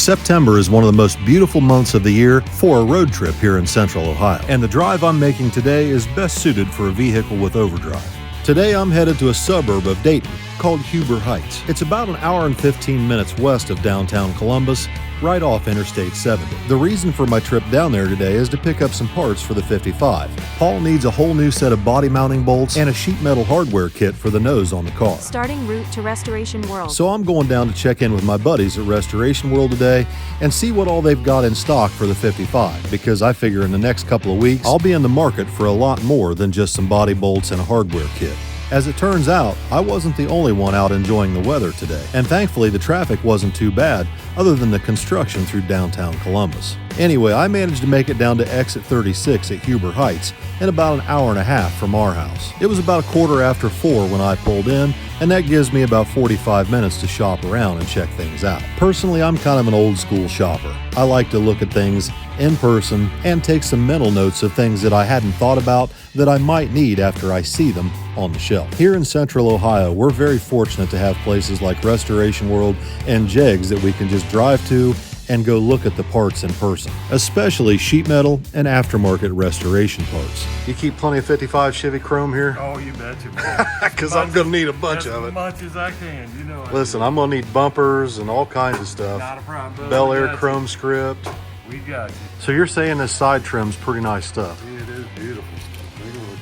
September is one of the most beautiful months of the year for a road trip here in Central Ohio, and the drive I'm making today is best suited for a vehicle with overdrive. Today I'm headed to a suburb of Dayton called Huber Heights. It's about an hour and 15 minutes west of downtown Columbus, right off Interstate 70. The reason for my trip down there today is to pick up some parts for the 55. Paul needs a whole new set of body mounting bolts and a sheet metal hardware kit for the nose on the car. Starting route to Restoration World. So I'm going down to check in with my buddies at Restoration World today and see what all they've got in stock for the 55, because I figure in the next couple of weeks I'll be in the market for a lot more than just some body bolts and a hardware kit. As it turns out, I wasn't the only one out enjoying the weather today, and thankfully the traffic wasn't too bad other than the construction through downtown Columbus. Anyway, I managed to make it down to exit 36 at Huber Heights in about an hour and a half from our house. It was about 4:15 when I pulled in, and that gives me about 45 minutes to shop around and check things out. Personally, I'm kind of an old school shopper. I like to look at things in person and take some mental notes of things that I hadn't thought about that I might need after I see them on the shelf. Here in Central Ohio, we're very fortunate to have places like Restoration World and Jegs that we can just drive to and go look at the parts in person, especially sheet metal and aftermarket restoration parts. You keep plenty of 55 Chevy Chrome here? Oh, you betcha, man. Because I'm going to need a bunch of it. As much as I can, you know. Listen, I'm going to need bumpers and all kinds of stuff. Not a problem. Bel Air Chrome script. We got you. So you're saying this side trim's pretty nice stuff? It is beautiful stuff. Take a look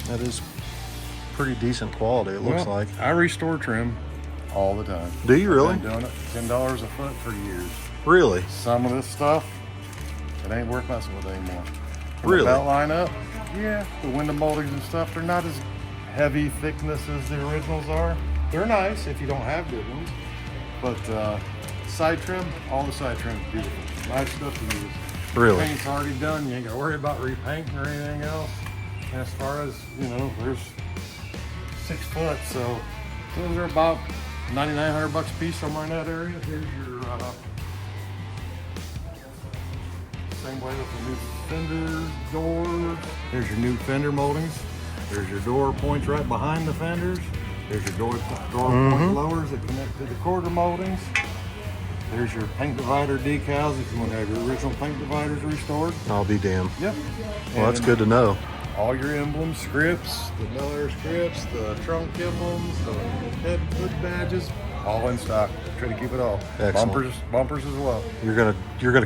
at it. That is pretty decent quality, it looks like. I restore trim all the time. Do you really? I've been doing it $10 a foot for years. Really? Some of this stuff, it ain't worth messing with anymore. From Really? the belt line up, yeah, the window moldings and stuff, they're not as heavy thickness as the originals are. They're nice if you don't have good ones, but side trim, all the side trim's beautiful. Nice stuff to use. Really? Paint's already done. You ain't got to worry about repainting or anything else. And as far as, you know, there's 6 foot, so those are about $9,900 a piece, somewhere in that area. Here's your same way with the new fender doors. There's your new fender moldings. There's your door points right behind the fenders. There's your door point lowers that connect to the quarter moldings. There's your paint divider decals if you want to have your original paint dividers restored. I'll be damned. Yep. Well, that's good to know. All your emblems, scripts, the Bel Air scripts, the trunk emblems, the head foot badges, all in stock. Try to keep it all. Excellent. Bumpers as well. You're gonna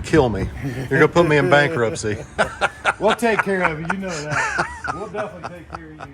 kill me. You're gonna put me in bankruptcy. We'll take care of you. You know that. We'll definitely take care of you. You know that.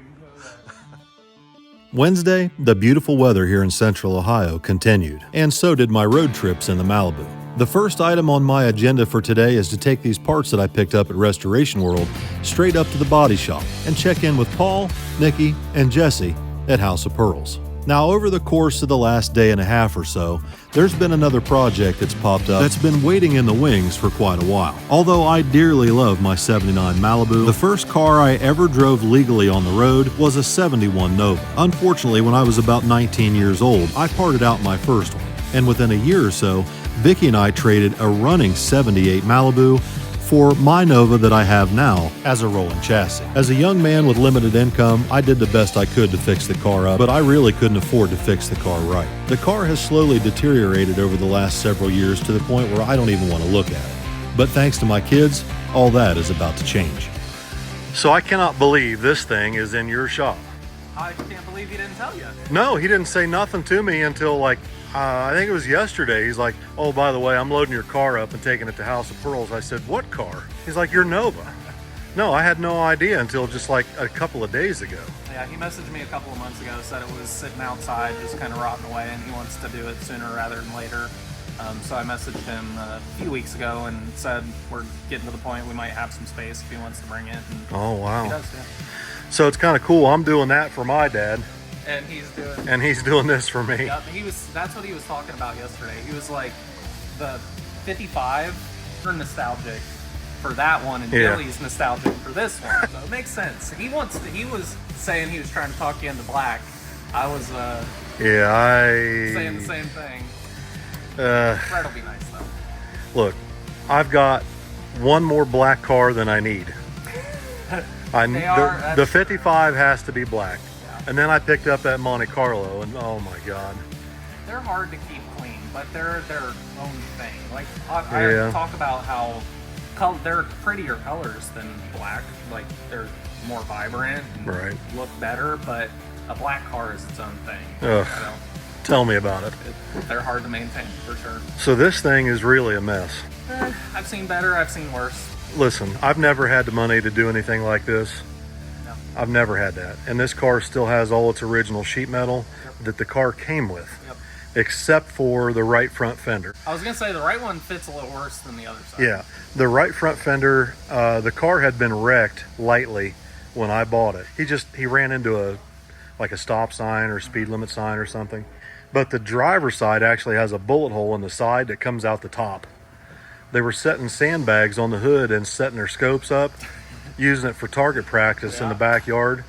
Wednesday, the beautiful weather here in Central Ohio continued, and so did my road trips in the Malibu. The first item on my agenda for today is to take these parts that I picked up at Restoration World straight up to the body shop and check in with Paul, Nikki, and Jesse at House of Pearls. Now, over the course of the last day and a half or so, there's been another project that's popped up that's been waiting in the wings for quite a while. Although I dearly love my 79 Malibu, the first car I ever drove legally on the road was a 71 Nova. Unfortunately, when I was about 19 years old, I parted out my first one, and within a year or so, Vicki and I traded a running 78 Malibu for my Nova that I have now as a rolling chassis. As a young man with limited income, I did the best I could to fix the car up, but I really couldn't afford to fix the car right. The car has slowly deteriorated over the last several years to the point where I don't even want to look at it. But thanks to my kids, all that is about to change. So I cannot believe this thing is in your shop. I can't believe he didn't tell you. No, he didn't say nothing to me until I think it was yesterday. He's like, oh, by the way, I'm loading your car up and taking it to House of Pearls. I said, what car? He's like, your Nova. No, I had no idea until just like a couple of days ago. Yeah, he messaged me a couple of months ago, said it was sitting outside, just kind of rotting away, and he wants to do it sooner rather than later. So I messaged him a few weeks ago and said, we're getting to the point we might have some space if he wants to bring it. And oh, wow. He does, yeah. So it's kind of cool. I'm doing that for my dad. And he's doing this for me. Yep, that's what he was talking about yesterday. He was like, the 55, we're nostalgic for that one, and Billy's nostalgic for this one. So it makes sense. He was saying he was trying to talk you into black. I was saying the same thing. Red will be nice though. Look, I've got one more black car than I need. The 55 has to be black. Yeah. And then I picked up that Monte Carlo, and oh my God. They're hard to keep clean, but they're their own thing. Like I talk about how they're prettier colors than black. Like they're more vibrant and look better, but a black car is its own thing. Ugh. Tell me about it. They're hard to maintain, for sure. So this thing is really a mess. I've seen better, I've seen worse. Listen, I've never had the money to do anything like this. No. I've never had that. And this car still has all its original sheet metal that the car came with, except for the right front fender. I was going to say the right one fits a little worse than the other side. Yeah, the right front fender, the car had been wrecked lightly when I bought it. He ran into a stop sign or speed limit sign or something. But the driver's side actually has a bullet hole in the side that comes out the top. They were setting sandbags on the hood and setting their scopes up, using it for target practice in the backyard.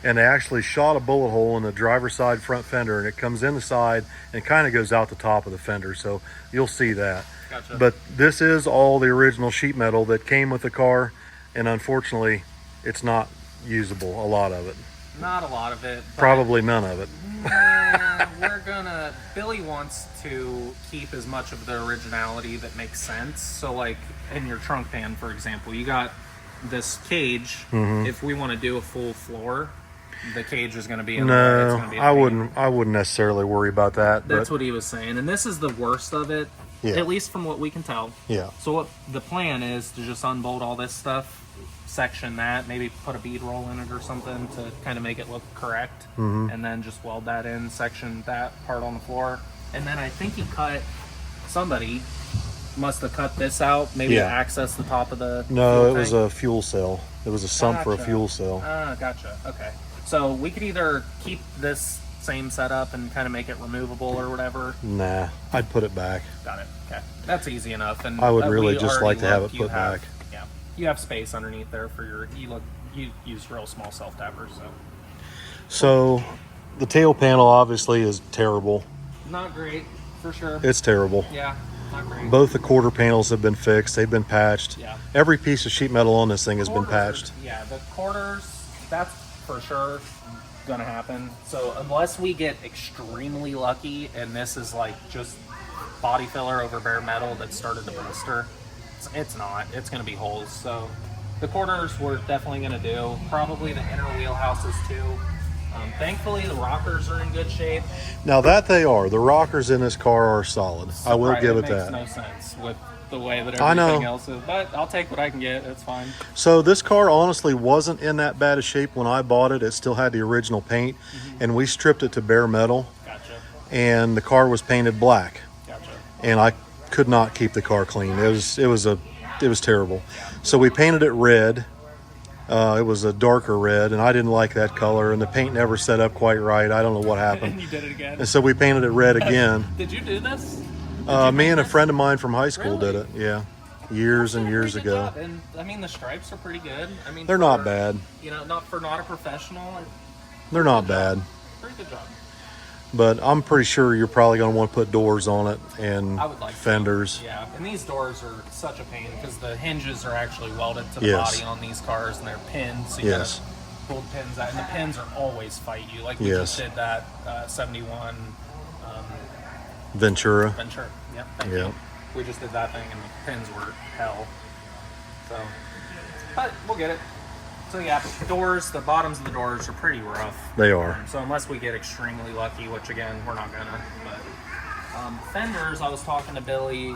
And they actually shot a bullet hole in the driver's side front fender, and it comes in the side and kind of goes out the top of the fender. So you'll see that. Gotcha. But this is all the original sheet metal that came with the car. And unfortunately, it's not usable, a lot of it. Not a lot of it. Probably none of it. Billy wants to keep as much of the originality that makes sense. So like in your trunk pan, for example, you got this cage. If we want to do a full floor, the cage is going to be in there. It's gonna be I wouldn't necessarily worry about that. That's what he was saying. And this is the worst of it, at least from what we can tell. Yeah. So what the plan is to just unbolt all this stuff, section that, maybe put a bead roll in it or something to kind of make it look correct, and then just weld that in, section that part on the floor. And then I think somebody must have cut this out, maybe to access the top of the No, it was a fuel cell. It was a sump for a fuel cell. Gotcha. Okay. So we could either keep this same setup and kind of make it removable or whatever. Nah, I'd put it back. Got it. Okay. That's easy enough. And I would really just like to have it put back. Yeah. You have space underneath there for you use real small self-tappers, So the tail panel obviously is terrible. Not great, for sure. It's terrible. Yeah, not great. Both the quarter panels have been fixed. They've been patched. Yeah. Every piece of sheet metal on this thing has been patched. Yeah, the quarters, that's for sure gonna happen. So unless we get extremely lucky and this is like just body filler over bare metal that started to blister, it's not. It's gonna be holes. So the quarters we're definitely gonna do. Probably the inner wheelhouses too. Thankfully, the rockers are in good shape. Now that they are, the rockers in this car are solid. I will give it that. It makes no sense with the way that everything else is, but I'll take what I can get. It's fine. So this car honestly wasn't in that bad a shape when I bought it. It still had the original paint, and we stripped it to bare metal. Gotcha. And the car was painted black. Gotcha. And I could not keep the car clean. It was terrible. So we painted it red. It was a darker red, and I didn't like that color, and the paint never set up quite right. I don't know what happened. And you did it again. And so we painted it red again. Did you do this? Me and a friend of mine from high school did it. Yeah, years and years ago. And I mean, the stripes are pretty good. I mean, they're not bad. You know, not a professional. They're not bad. Pretty good job. But I'm pretty sure you're probably going to want to put doors on it and I would like fenders. To. Yeah, and these doors are such a pain because the hinges are actually welded to the body on these cars, and they're pinned. So you gotta pull the pins out, and the pins are always fight you. Like we just did that 71 Ventura. Yep. Thank you. We just did that thing, and the pins were hell. So, but we'll get it. So yeah, doors, the bottoms of the doors are pretty rough. They are. So unless we get extremely lucky, which again, we're not gonna, but fenders, I was talking to Billy,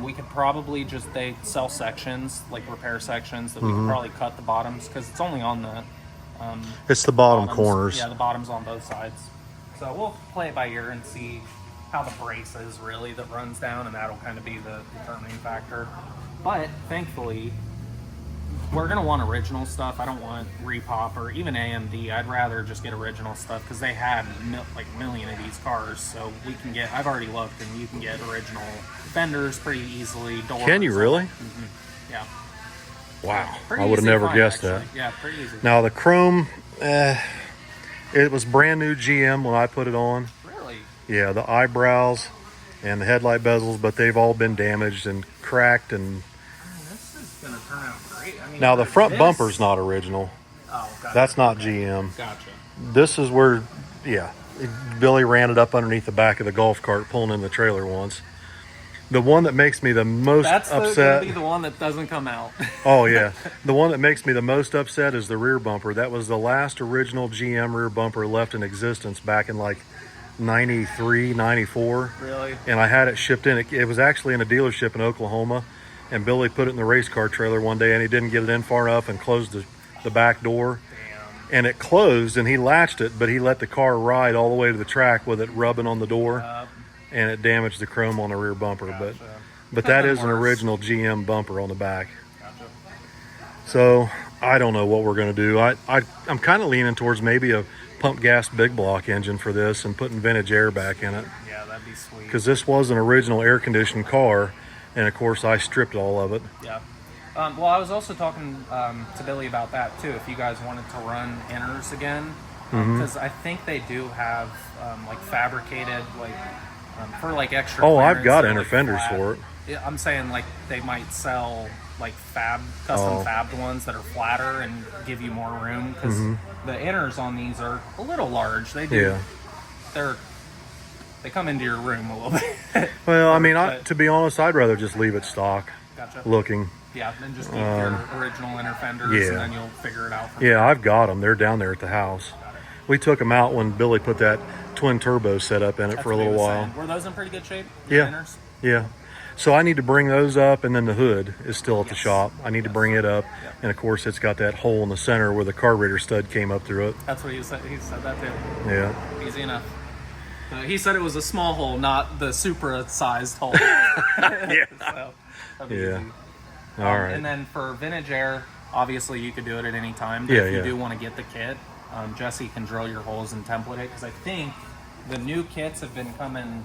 we could probably they sell sections, like repair sections, that we could probably cut the bottoms, because it's only on the... it's the bottom corners. Yeah, the bottoms on both sides. So we'll play it by ear and see how the brace is really that runs down, and that'll kind of be the determining factor. But thankfully, we're going to want original stuff. I don't want repop or even AMD. I'd rather just get original stuff because they had like a million of these cars. So we can get, I've already looked, and you can get original fenders pretty easily. Doors. Can you really? Yeah. Wow. Pretty I would have easy never find, guessed actually. that. Yeah, pretty easy. Now the chrome, it was brand new GM when I put it on. Really? Yeah, the eyebrows and the headlight bezels, but they've all been damaged and cracked and... This is going to turn out great. I mean, now the front bumper's not original. Oh, gotcha. That's not GM. Gotcha. this is where, yeah, Billy ran it up underneath the back of the golf cart pulling in the trailer once. The one that makes me the most That's upset. gonna be the one that doesn't come out. Oh yeah, the one that makes me the most upset is the rear bumper. That was the last original GM rear bumper left in existence back in like 93, 94. Really? And I had it shipped in. It was actually in a dealership in Oklahoma, and Billy put it in the race car trailer one day, and he didn't get it in far enough and closed the back door. Damn. And it closed, and he latched it, but he let the car ride all the way to the track with it rubbing on the door. And it damaged the chrome on the rear bumper. Gotcha. But that is an Worse. original GM bumper on the back. Gotcha. So I don't know what we're going to do. I'm kind of leaning towards maybe a pump gas big block engine for this and putting vintage air back in it, Yeah, that'd be sweet. because this was an original air conditioned car, and of course I stripped all of it. Yeah. Well, I was also talking to Billy about that too. If you guys wanted to run inners again, because I think they do have like fabricated for like extra. Oh, I've clearance, got they're, inner like, fenders flat. for it. Yeah, I'm saying like they might sell like custom fabbed ones that are flatter and give you more room, because the inners on these are a little large. They do. Yeah. They come into your room a little bit. Well, I mean, to be honest, I'd rather just leave it stock Gotcha. looking. Yeah, then just keep your original inner fenders, yeah. and then you'll figure it out from Yeah, there. I've got them. They're down there at the house. Got it. We took them out when Billy put that twin turbo setup in it That's for a what he little was while. saying. Were those in pretty good shape? Yeah. The inners? Yeah. So I need to bring those up, and then the hood is still at the Yes. shop. I need to bring it up. Yep. And of course, it's got that hole in the center where the carburetor stud came up through it. That's what he said. He said that too. Yeah. Easy enough. He said it was a small hole, not the Supra-sized hole. Yeah. So, that'd be Yeah. easy. All right. And then for vintage air, obviously you could do it at any time. But Yeah, if you yeah. do want to get the kit, Jesse can drill your holes and template it, because I think the new kits have been coming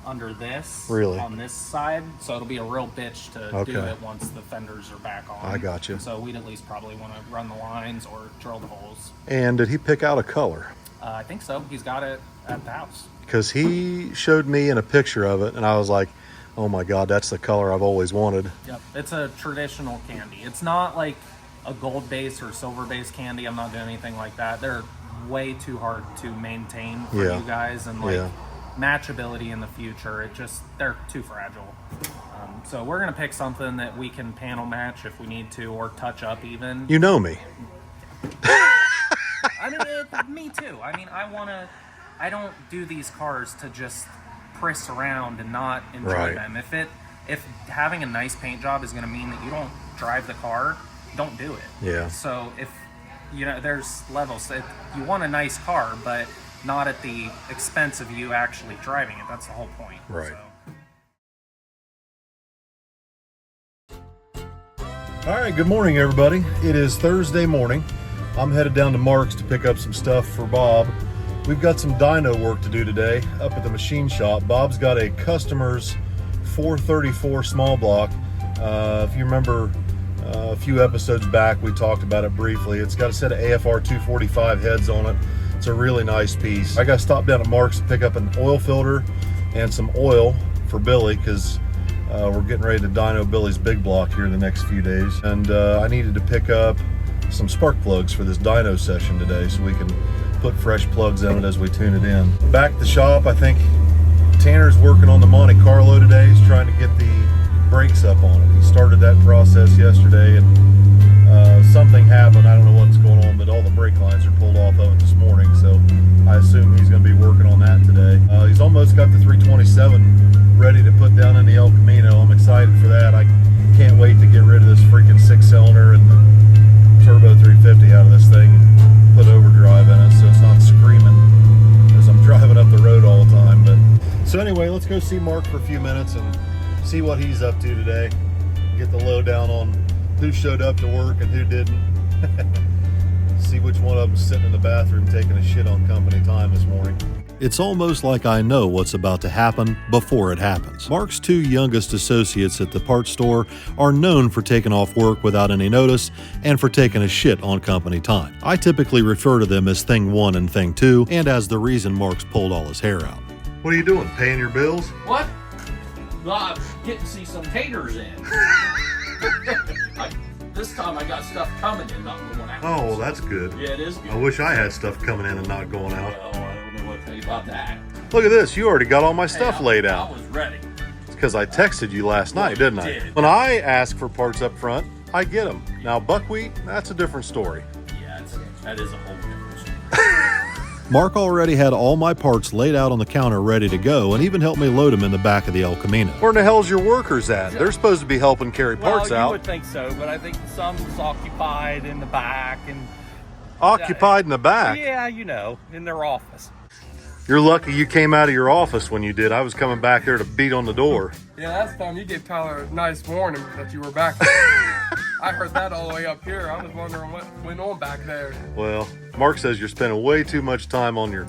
under this Really? on this side, so it'll be a real bitch to do Okay. it once the fenders are back on. I got you. So we'd at least probably want to run the lines or drill the holes. And did he pick out a color? I think so. He's got it at the house. Because he showed me in a picture of it, and I was like, oh my God, that's the color I've always wanted. Yep, it's a traditional candy. It's not like a gold base or silver base candy. I'm not doing anything like that. They're way too hard to maintain for Yeah. you guys, and matchability in the future. They're too fragile. So we're gonna pick something that we can panel match if we need to, or touch up even. You know me. I mean, me too. I mean, I don't do these cars to just priss around and not enjoy Right. them. If having a nice paint job is going to mean that you don't drive the car, don't do it. Yeah. So if there's levels. You want a nice car, but not at the expense of you actually driving it. That's the whole point. Right. So. All right, good morning, everybody. It is Thursday morning. I'm headed down to Mark's to pick up some stuff for Bob. We've got some dyno work to do today up at the machine shop. Bob's got a customer's 434 small block. If you remember a few episodes back, we talked about it briefly. It's got a set of AFR 245 heads on it. It's a really nice piece. I got to stop down at Mark's to pick up an oil filter and some oil for Billy, because we're getting ready to dyno Billy's big block here in the next few days. And I needed to pick up some spark plugs for this dyno session today, so we can put fresh plugs in it as we tune it in. Back at the shop, I think Tanner's working on the Monte Carlo today. He's trying to get the brakes up on it. He started that process yesterday, and something happened. I don't know what's going on, but all the brake lines are pulled off of it this morning, so I assume he's going to be working on that today. He's almost got the 327 ready to put down in the El Camino. I'm excited for that. I can't wait to get rid of this freaking 6-cylinder and the turbo 350 out of this thing and put overdrive in it, so it's not screaming as I'm driving up the road all the time. But so anyway, let's go see Mark for a few minutes and see what he's up to today. Get the lowdown on who showed up to work and who didn't. See which one of them's sitting in the bathroom taking a shit on company time this morning. It's almost like I know what's about to happen before it happens. Mark's two youngest associates at the parts store are known for taking off work without any notice and for taking a shit on company time. I typically refer to them as Thing 1 and Thing 2, and as the reason Mark's pulled all his hair out. What are you doing, paying your bills? What? Well, I'm getting to see some taters in. This time I got stuff coming and not going out. Oh, well, that's good. Yeah, it is good. I wish I had stuff coming in and not going out. Well, I don't know what to tell you about that. Look at this. You already got all my stuff Hey, laid I out. was ready. It's because I texted you last night, you didn't I? did. When I ask for parts up front, I get them. Now, buckwheat, that's a different story. Yeah, that is a whole difference. Mark already had all my parts laid out on the counter ready to go and even helped me load them in the back of the El Camino. Where in the hell's your workers at? They're supposed to be helping carry parts Well, you out. would think so, but I think some's occupied in the back and Occupied in the back? yeah, you know, in their office. You're lucky you came out of your office when you did. I was coming back there to beat on the door. Yeah, last time you gave Tyler a nice warning that you were back there. I heard that all the way up here. I was wondering what went on back there. Well, Mark says you're spending way too much time on your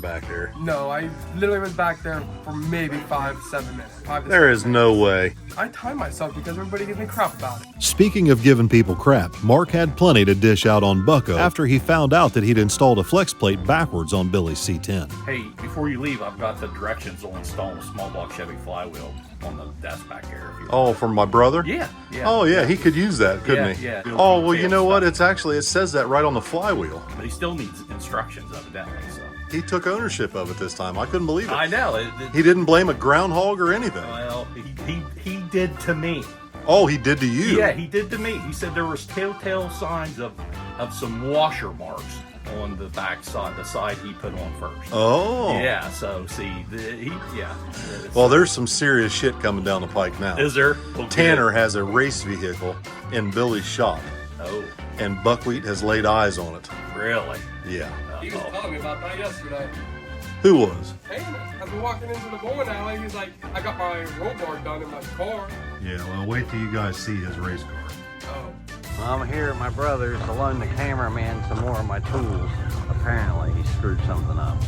back there. No, I literally was back there for maybe 5-7 minutes. 5 to There 7 is no way. I time myself because everybody gives me crap about it. Speaking of giving people crap, Mark had plenty to dish out on Bucko after he found out that he'd installed a flex plate backwards on Billy's C10. Hey, before you leave, I've got the directions on installing a small block Chevy flywheel on the desk back there. If you Oh, from my brother? Yeah. Oh, yeah, he could use that, couldn't he? Yeah. Oh, well, you know what? It says that right on the flywheel. But he still needs instructions, evidently. So He took ownership of it this time. I couldn't believe it. I know. He didn't blame a groundhog or anything. Well, he did to me. Oh, he did to you? Yeah, he did to me. He said there was telltale signs of some washer marks on the back side, the side he put on first. Oh. Yeah, so see, Well, there's some serious shit coming down the pike now. Is there? Well, Tanner has a race vehicle in Billy's shop, good. Oh, and Buckwheat has laid eyes on it. really? Yeah. He was telling me about that yesterday. Who was? Hey, as we're walking into the bowling alley, he's like, I got my roll bar done in my car. Yeah, well, wait till you guys see his race car. Oh. I'm here at my brother's to loan the cameraman some more of my tools. Apparently, he screwed something up.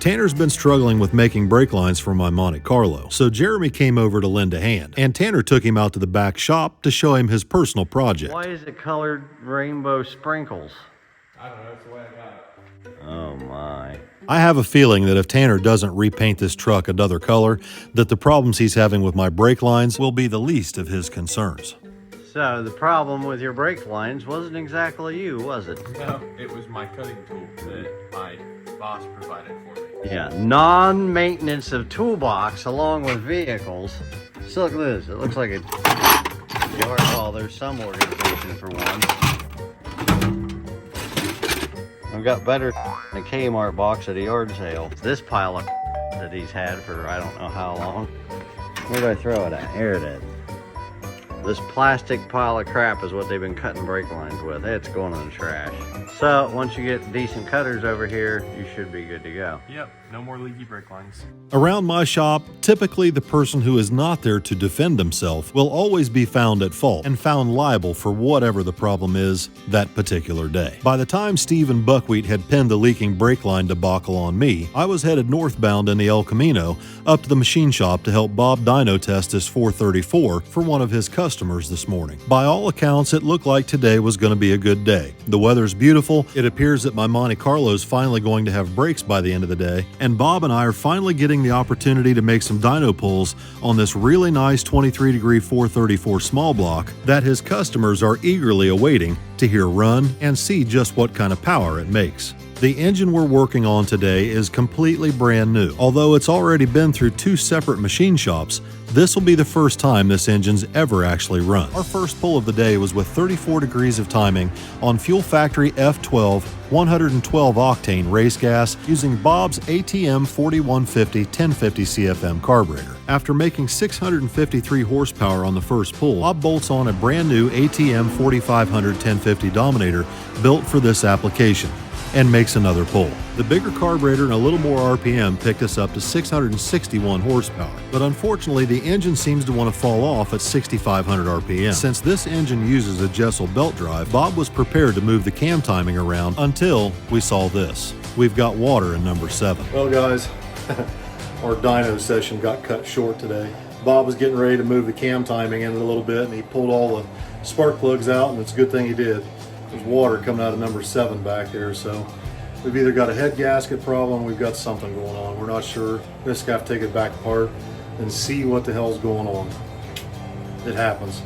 Tanner's been struggling with making brake lines for my Monte Carlo, so Jeremy came over to lend a hand, and Tanner took him out to the back shop to show him his personal project. Why is it colored rainbow sprinkles? I don't know, that's the way I got it. Oh my. I have a feeling that if Tanner doesn't repaint this truck another color, that the problems he's having with my brake lines will be the least of his concerns. So, the problem with your brake lines wasn't exactly you, was it? No, it was my cutting tool that my boss provided for me. Yeah, non-maintenance of toolbox along with vehicles. So look at this, it looks like a yard. Well, there's some organization for one. I've got better than a Kmart box at a yard sale. This pile of that he's had for I don't know how long. Where did I throw it at? Here it is. This plastic pile of crap is what they've been cutting brake lines with. It's going in the trash. So once you get decent cutters over here, you should be good to go. Yep, no more leaky brake lines. Around my shop, typically the person who is not there to defend themselves will always be found at fault and found liable for whatever the problem is that particular day. By the time Steve and Buckwheat had pinned the leaking brake line debacle on me, I was headed northbound in the El Camino up to the machine shop to help Bob Dyno test his 434 for one of his customers this morning. By all accounts, it looked like today was going to be a good day. The weather's beautiful. It appears that my Monte Carlo is finally going to have brakes by the end of the day, and Bob and I are finally getting the opportunity to make some dyno pulls on this really nice 23-degree 434 small block that his customers are eagerly awaiting to hear run and see just what kind of power it makes. The engine we're working on today is completely brand new. Although it's already been through 2 separate machine shops, this will be the first time this engine's ever actually run. Our first pull of the day was with 34 degrees of timing on Fuel Factory F12 112 octane race gas using Bob's ATM 4150 1050 CFM carburetor. After making 653 horsepower on the first pull, Bob bolts on a brand new ATM 4500 1050 Dominator built for this application and makes another pull. The bigger carburetor and a little more RPM picked us up to 661 horsepower, but unfortunately the engine seems to want to fall off at 6,500 RPM. Since this engine uses a Jessel belt drive, Bob was prepared to move the cam timing around until we saw this. We've got water in number 7. Well guys, our dyno session got cut short today. Bob was getting ready to move the cam timing in a little bit and he pulled all the spark plugs out, and it's a good thing he did. There's water coming out of number 7 back there, so we've either got a head gasket problem, we've got something going on. We're not sure. Just have to take it back apart and see what the hell's going on. It happens.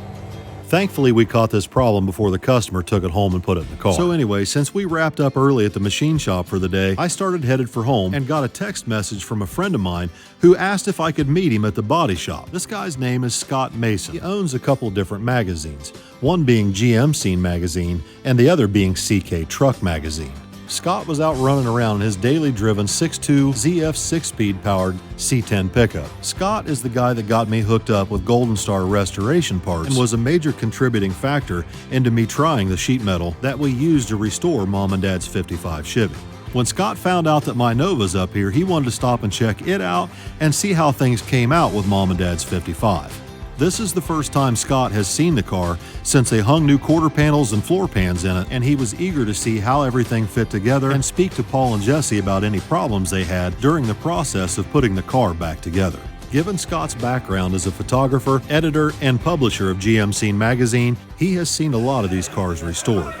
Thankfully, we caught this problem before the customer took it home and put it in the car. So anyway, since we wrapped up early at the machine shop for the day, I started headed for home and got a text message from a friend of mine who asked if I could meet him at the body shop. This guy's name is Scott Mason. He owns a couple different magazines, one being GM Scene magazine and the other being CK Truck magazine. Scott was out running around in his daily driven 6.2 ZF 6-speed powered C10 pickup. Scott is the guy that got me hooked up with Golden Star restoration parts and was a major contributing factor into me trying the sheet metal that we used to restore Mom and Dad's 55 Chevy. When Scott found out that my Nova's up here, he wanted to stop and check it out and see how things came out with Mom and Dad's 55. This is the first time Scott has seen the car since they hung new quarter panels and floor pans in it, and he was eager to see how everything fit together and speak to Paul and Jesse about any problems they had during the process of putting the car back together. Given Scott's background as a photographer, editor, and publisher of GM Scene magazine, he has seen a lot of these cars restored.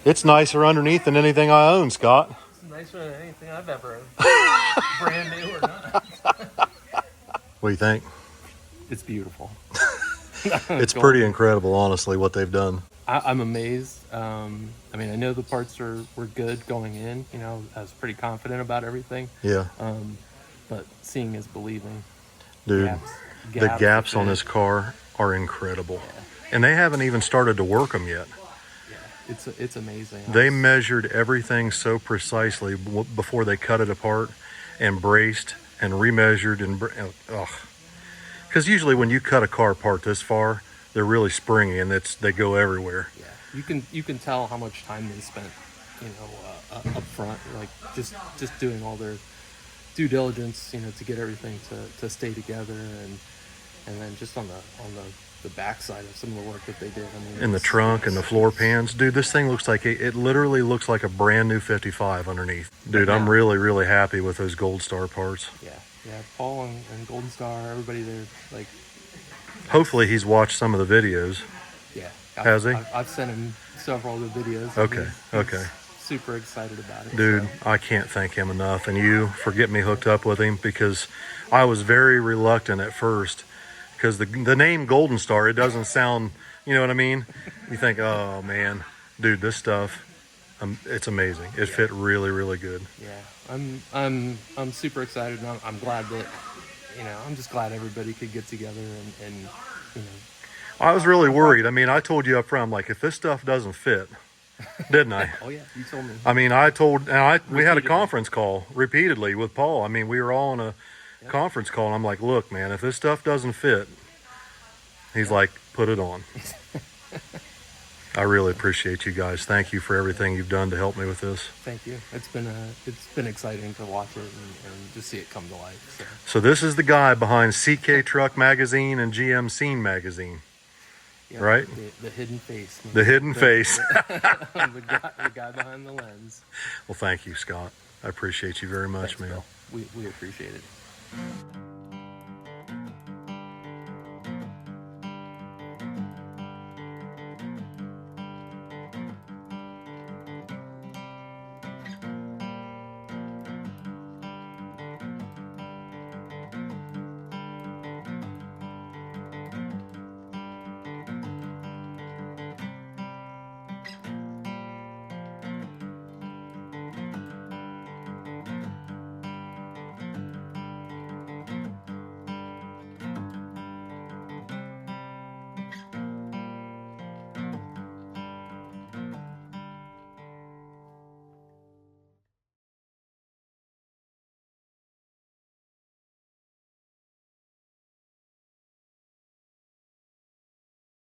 It's nicer underneath than anything I own, Scott. It's nicer than anything I've ever owned. Brand new or not. What do you think? It's beautiful. It's pretty incredible, honestly, what they've done. I'm amazed. I mean, I know the parts were good going in. You know, I was pretty confident about everything. Yeah. But seeing is believing. Dude, the gaps on this car are incredible. Yeah. And they haven't even started to work them yet. Yeah, it's amazing. They measured everything so precisely before they cut it apart and braced and remeasured and because usually when you cut a car apart this far, they're really springy and they go everywhere. Yeah, you can tell how much time they spent, you know, up front, like just doing all their due diligence, you know, to get everything to stay together, and then just on the backside of some of the work that they did. I mean, in the trunk and the floor pans, dude, this thing looks like it literally looks like a brand new 55 underneath. Dude, I'm really happy with those Gold Star parts. Yeah, Paul and Golden Star, everybody there, like. Hopefully he's watched some of the videos. Yeah. Has he? I've sent him several of the videos. Okay. Super excited about it. Dude, so. I can't thank him enough, and you for getting me hooked up with him, because I was very reluctant at first, because the name Golden Star, it doesn't sound, you know what I mean? You think, oh man, dude, this stuff, it's amazing. It fit really good. Yeah, I'm super excited, and I'm glad that, you know, I'm just glad everybody could get together and you know. I was really worried. I mean, I told you up front, I'm like, if this stuff doesn't fit, didn't I? Oh yeah, you told me. I mean, we had a conference call repeatedly with Paul. I mean, we were all on a conference call, and I'm like, look, man, if this stuff doesn't fit, he's like, put it on. I really appreciate you guys. Thank you for everything you've done to help me with this. Thank you. It's been exciting to watch it and to see it come to life. So this is the guy behind CK Truck magazine and GM Scene magazine. Yep, right? The hidden face. The hidden face. The guy behind the lens. Well, thank you, Scott. I appreciate you very much, man. We appreciate it.